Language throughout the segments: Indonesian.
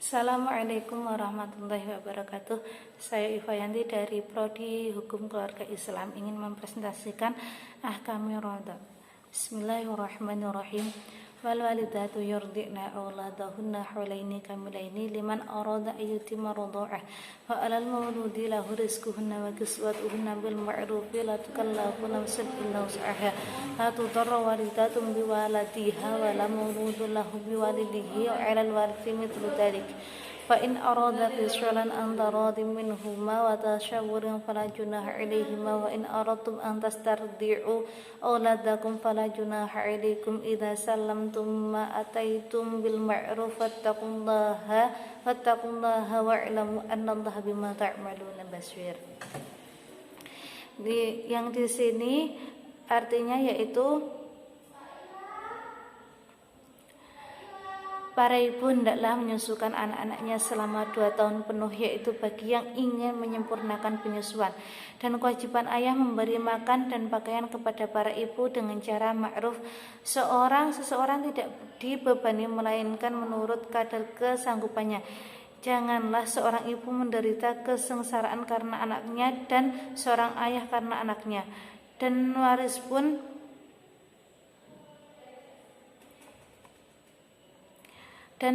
Assalamualaikum warahmatullahi wabarakatuh. Saya Ivayanti dari Prodi Hukum Keluarga Islam ingin mempresentasikan Ahkamul Radha. Bismillahirrahmanirrahim. Wal walidatu yurdi'na auladahunna hawlaini kamilaini liman arada ayyutimma radha'ah wa 'alal mawludi lahu rizquhunna wa kiswatuhunna bil ma'ruf la tukallafu nafsun illa wus'aha la tudarra walidatun bi waladiha wa la mawludun lahu bi walidihi wa 'alal warithi mithlu dhalik fa in arada fishalan an taradin minhuma wa tashawurin fala junaha 'alaihima wa in aradtum an tastardi'u auladakum fala junaha 'alaikum idza sallamtum ma ataitum bil ma'ruf wattaqullaha wa'lamu annallaha bima ta'maluna basir. Yang di sini artinya yaitu para ibu hendaklah menyusukan anak-anaknya selama 2 tahun penuh, yaitu bagi yang ingin menyempurnakan penyusuan. Dan kewajiban ayah memberi makan dan pakaian kepada para ibu dengan cara ma'ruf. Seseorang tidak dibebani melainkan menurut kadar kesanggupannya. Janganlah seorang ibu menderita kesengsaraan karena anaknya dan seorang ayah karena anaknya. Dan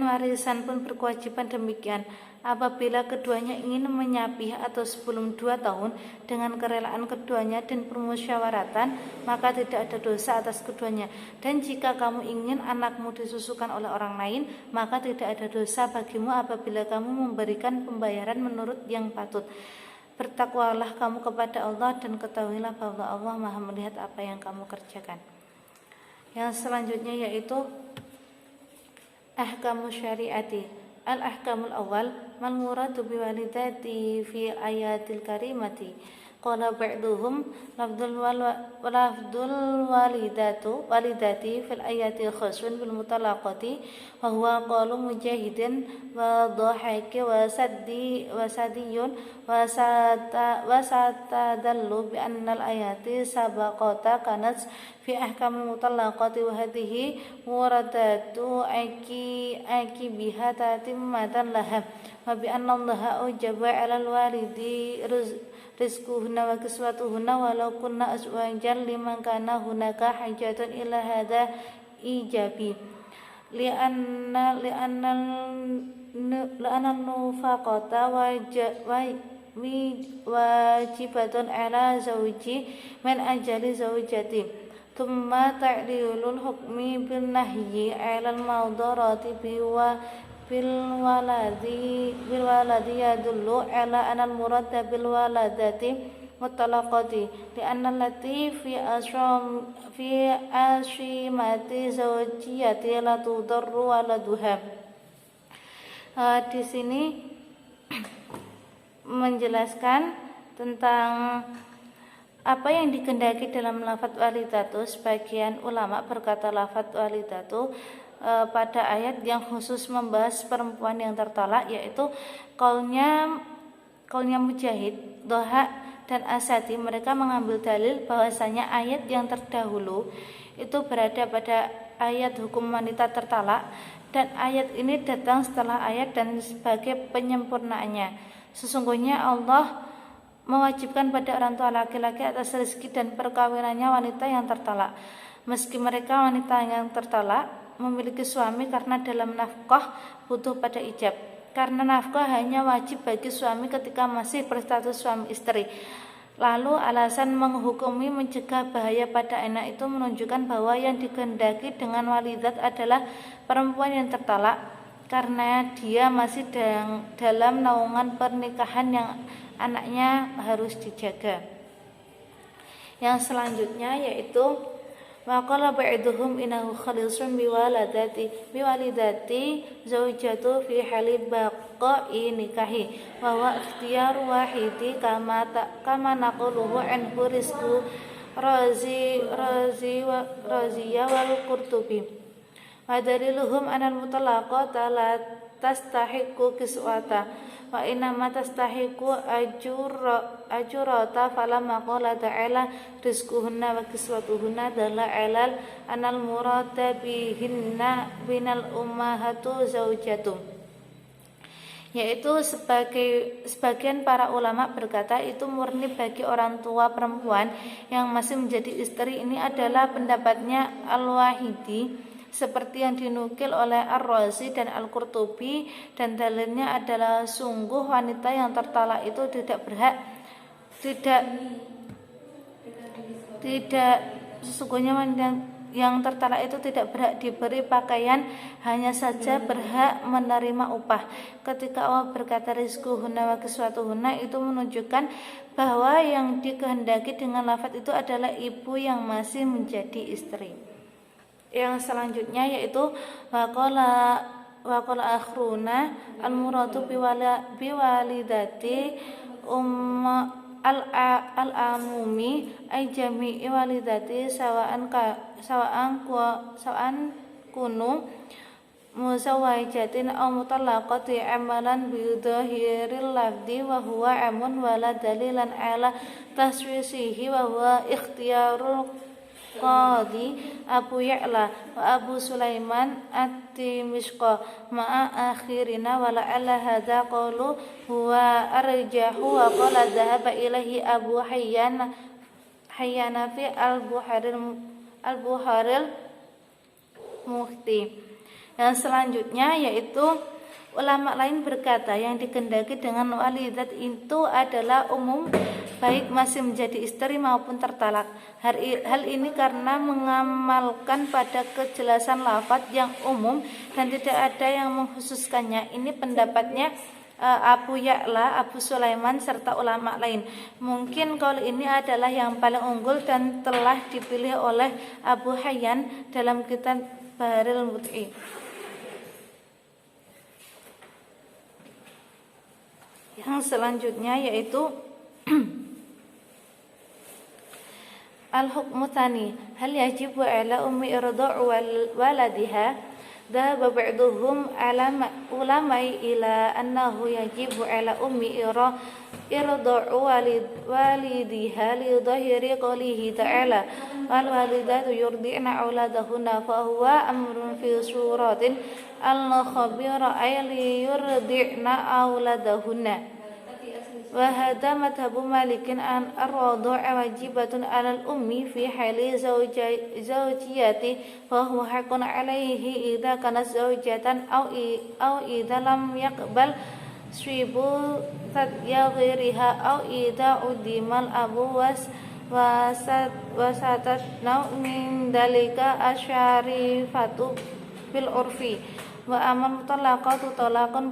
warisan pun berkewajiban demikian. Apabila keduanya ingin menyapih atau sebelum 2 tahun dengan kerelaan keduanya dan permusyawaratan, maka tidak ada dosa atas keduanya. Dan jika kamu ingin anakmu disusukan oleh orang lain, maka tidak ada dosa bagimu apabila kamu memberikan pembayaran menurut yang patut. Bertakwalah kamu kepada Allah dan ketahuilah bahwa Allah Maha melihat apa yang kamu kerjakan. Yang selanjutnya yaitu Ahkamu syariati. Al-ahkamul awal mal muradu bi walidati fi ayatil karimati. Qala ba'duhum lafdul walidati fil ayati khasun bil mutalaqati wa huwa qalu mujahidin wa dhahaki wa sadiyun wa satadallu bi anna al ayati sabaqata kanat fi ahkamil mutalaqati wa hadhihi muradatu aki biha tatimmatan laha wa bi anna allaha ujaba 'alal walidi rizquhunna wa kiswatuhunna walau kunna azwajan liman kana hunaka hajatun ila hadha ijabi li'anna nufaqata wajibatun ala zawji min ajali zawjati thumma ta'lilul hukmi bin nahyi 'alal mawdarati bil waladi yadullu ala anal murada bil waladati mutalaqati li anna allati fi ashimati zawjiyati la tudarru waladuha. Di sini menjelaskan tentang apa yang dikehendaki dalam lafadz walidatu. Sebagian ulama berkata lafadz walidatu pada ayat yang khusus membahas perempuan yang tertolak, yaitu kaulnya Mujahid, Doha dan Asadi. Mereka mengambil dalil bahwasanya ayat yang terdahulu itu berada pada ayat hukum wanita tertalak, dan ayat ini datang setelah ayat dan sebagai penyempurnaannya. Sesungguhnya Allah mewajibkan pada orang tua laki-laki atas rezeki dan perkawinannya wanita yang tertalak, meski mereka wanita yang tertalak memiliki suami, karena dalam nafkah butuh pada ijab. Karena nafkah hanya wajib bagi suami ketika masih berstatus suami istri. Lalu alasan menghukumi mencegah bahaya pada anak itu menunjukkan bahwa yang dikehendaki dengan walidat adalah perempuan yang tertalak, karena dia masih dalam naungan pernikahan yang anaknya harus dijaga. Yang selanjutnya yaitu Maqala ba'duhum innahu khalisun biwalidati zaujatu fi hali baqa'i nikahi wa huwa ikhtiyar wahidi kama naquluhu anhu rizqu raziya wal qurtubi wa daliluhum anal mutalaqata la tastahiqu kiswata wa inama tastahiqu ajurata falamma qala ta'ala rizquhunna wa kiswatuhunna dalla 'alal anal murada bihinna binal ummahatu zawjatum. yaitu sebagian para ulama berkata itu murni bagi orang tua perempuan yang masih menjadi istri. Ini adalah pendapatnya Al-Wahidi seperti yang dinukil oleh Ar-Razi dan Al-Qurtubi, dan dalilnya adalah sungguh wanita yang tertalak itu sesungguhnya wanita yang tertalak itu tidak berhak diberi pakaian, hanya saja berhak menerima upah. Ketika Allah berkata rizquhunna wa kiswatuhunna, itu menunjukkan bahwa yang dikehendaki dengan lafaz itu adalah ibu yang masih menjadi istri. Yang selanjutnya yaitu waqala akhruna al-muradu biwalidati al-amumi ay jami'i walidati sawa'an kunu muzawajatin aw mutallaqati amalan bi dhahiril lafdi wa huwa amun wala dalilan ala taswisihi wa huwa ikhtiyarul qadi Abu Ya'la wa Abu Sulaiman at-Timishqa ma'a akhirina wa la'alla hadha qawlu huwa arjahu wa qala dhahaba ilahi Abu Hayyana fi al-Buharil Muhti. Yang selanjutnya yaitu ulama lain berkata yang dikehendaki dengan walidat itu adalah umum, baik masih menjadi istri maupun tertalak. Hal ini karena mengamalkan pada kejelasan lafaz yang umum dan tidak ada yang mengkhususkannya. Ini pendapatnya Abu Ya'la, Abu Sulaiman serta ulama lain. Mungkin kaul ini adalah yang paling unggul dan telah dipilih oleh Abu Hayyan dalam kitab Baharil Mut'i. Yang selanjutnya yaitu al-hukmu tsani, hal yajibu ala ummi irda'u waladiha. Dhahaba ba'duhum ulamai ila annahu yajibu ala ummi irda'u walidiha li dhahiri qawlihi ta'ala wal walidatu yurdi'na auladahunna fa huwa amrun fi suratin al-khabira ay li yurdi'na auladahunna. Wa hadha madhabu Malikin an ar-radhu' wajibatun 'alal ummi fi hali zawjiyati fa huwa haqqun 'alaihi idza kanat zawjatan aw idza lam yaqbal swibu tadyghiriha aw idza udimal abu wasatat naw min dalika asyarifatu bil urfi wa amal mutalaqatu talaqan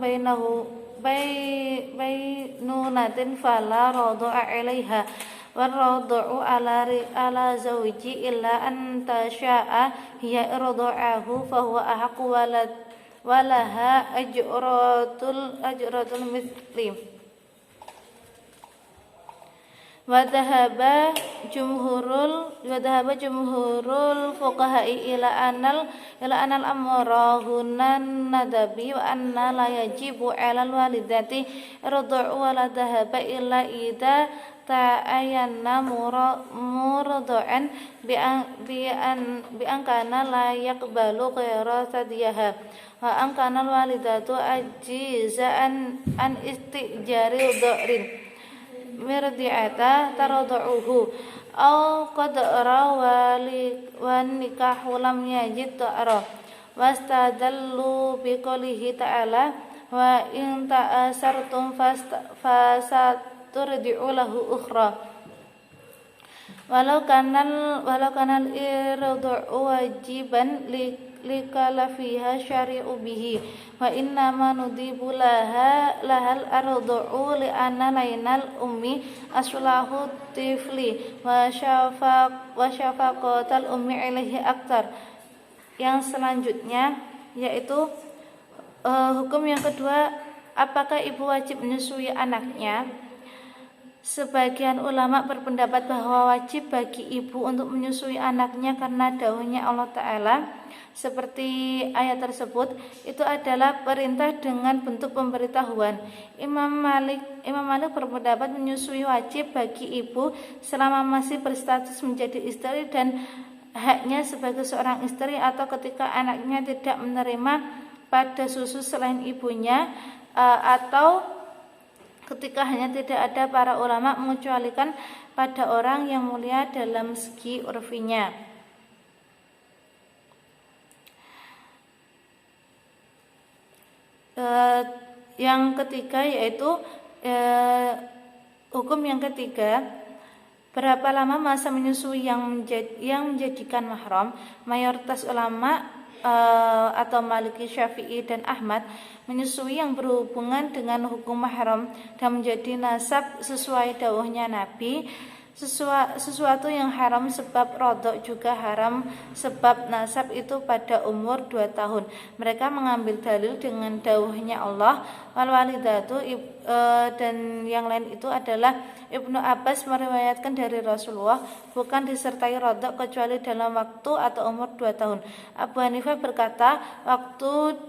bainunatin fala radhu'a 'alaiha wa radhu'u 'ala zawji illa an tasha'a hiya radhu'ahu fa huwa ahqqu walaha ajratul mithli. Wadhahaba jumhurul fuqaha'i ila anal amra hunan nadabi wa anna la yajibu 'alal walidati irdu'u wa la dhahaba illa idza ta'ayyanna murdu'an bi an kana la yaqbalu ghaira sadiyaha wa an kana al walidatu ajizan an istijari dha'rin mirdi'ata taradhu'uhu aw qadra wa nikahu lam yajid ta'ara wastadallu biqaulihi ta'ala wa in ta'asartum fasaturdi'u lahu ukhra walau kanal irdu'u wajiban likala fiha syari'u bihi wa inna ma nudibu lahal ardu'u li anna lainal ummi aslahu tifli wa syafaqatal ummi ilaihi aktar. Yang selanjutnya yaitu hukum yang kedua, apakah ibu wajib menyusui anaknya? Sebagian ulama berpendapat bahwa wajib bagi ibu untuk menyusui anaknya karena dawuhnya Allah Ta'ala seperti ayat tersebut itu adalah perintah dengan bentuk pemberitahuan. Imam Malik berpendapat menyusui wajib bagi ibu selama masih berstatus menjadi istri dan haknya sebagai seorang istri atau ketika anaknya tidak menerima pada susu selain ibunya, atau ketika hanya tidak ada para ulama mengecualikan pada orang yang mulia dalam segi urfinya. Yang ketiga yaitu hukum yang ketiga, berapa lama masa menyusui yang menjadikan mahram. Mayoritas ulama atau Maliki, Syafi'i, dan Ahmad menyusui yang berhubungan dengan hukum mahram dan menjadi nasab sesuai dawuhnya Nabi. Sesuatu yang haram sebab rodok juga haram sebab nasab itu pada umur 2 tahun. Mereka mengambil dalil dengan dawuhnya Allah wal walidatu, dan yang lain itu adalah Ibnu Abbas meriwayatkan dari Rasulullah, bukan disertai rodok kecuali dalam waktu atau umur 2 tahun. Abu Hanifah berkata waktu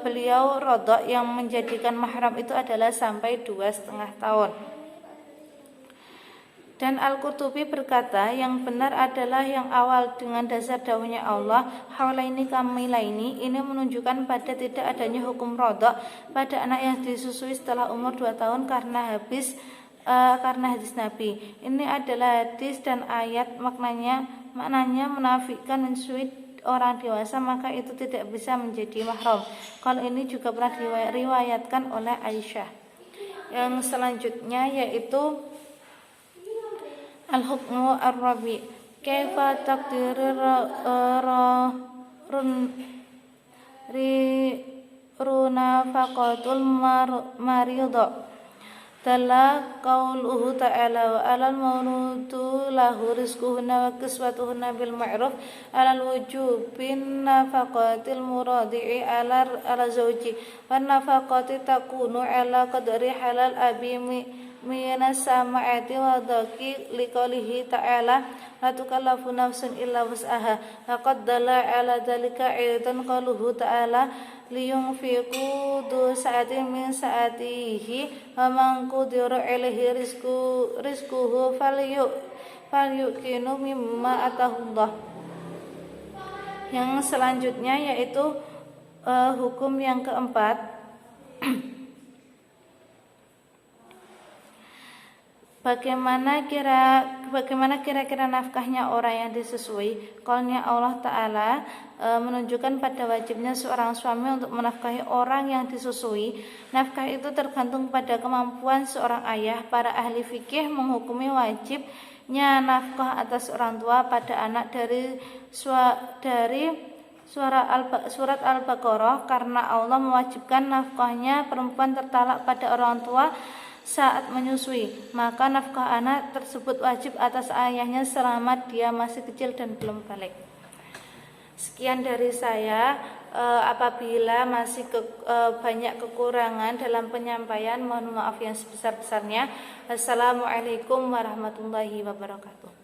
beliau rodok yang menjadikan mahram itu adalah sampai 2,5 tahun. Dan Al-Qurtubi berkata yang benar adalah yang awal dengan dasar dawuhnya Allah haulaini kamilaini. Ini menunjukkan pada tidak adanya hukum rodok pada anak yang disusui setelah umur 2 tahun karena hadis Nabi. Ini adalah hadis dan ayat, maknanya menafikan menyusui orang dewasa, maka itu tidak bisa menjadi mahram. Kalau ini juga pernah diriwayatkan oleh Aisyah. Yang selanjutnya yaitu al-hukmu ar-rabi, kaifa taqdirir runafaqatul maridha. Dalla qauluhu ta'ala wa 'alal mawludu lahu rizquhunna wa kiswatuhunna bil ma'ruf 'alal wujubin nafaqatil muradi'i 'ala zawji wan nafaqati takunu 'ala qadri halal abi minas sama'ati wa dhaqi liqaulihi ta'ala la tukallafu nafsun illa wus'aha. Laqad dalla 'ala dzalika aidan qauluhu ta'ala liyunfiqu du sa'atin min sa'atihi wa man qudira 'alaihi rizquhu falyuqinu mimma atahullah. Yang selanjutnya yaitu hukum yang keempat, Bagaimana kira-kira nafkahnya orang yang disusui? Qaulnya Allah Ta'ala menunjukkan pada wajibnya seorang suami untuk menafkahi orang yang disusui. Nafkah itu tergantung pada kemampuan seorang ayah. Para ahli fikih menghukumi wajibnya nafkah atas orang tua pada anak dari surat Al-Baqarah, karena Allah mewajibkan nafkahnya perempuan tertalak pada orang tua saat menyusui, maka nafkah anak tersebut wajib atas ayahnya selama dia masih kecil dan belum balik. Sekian dari saya. Apabila masih banyak kekurangan dalam penyampaian, mohon maaf yang sebesar-besarnya. Assalamualaikum warahmatullahi wabarakatuh.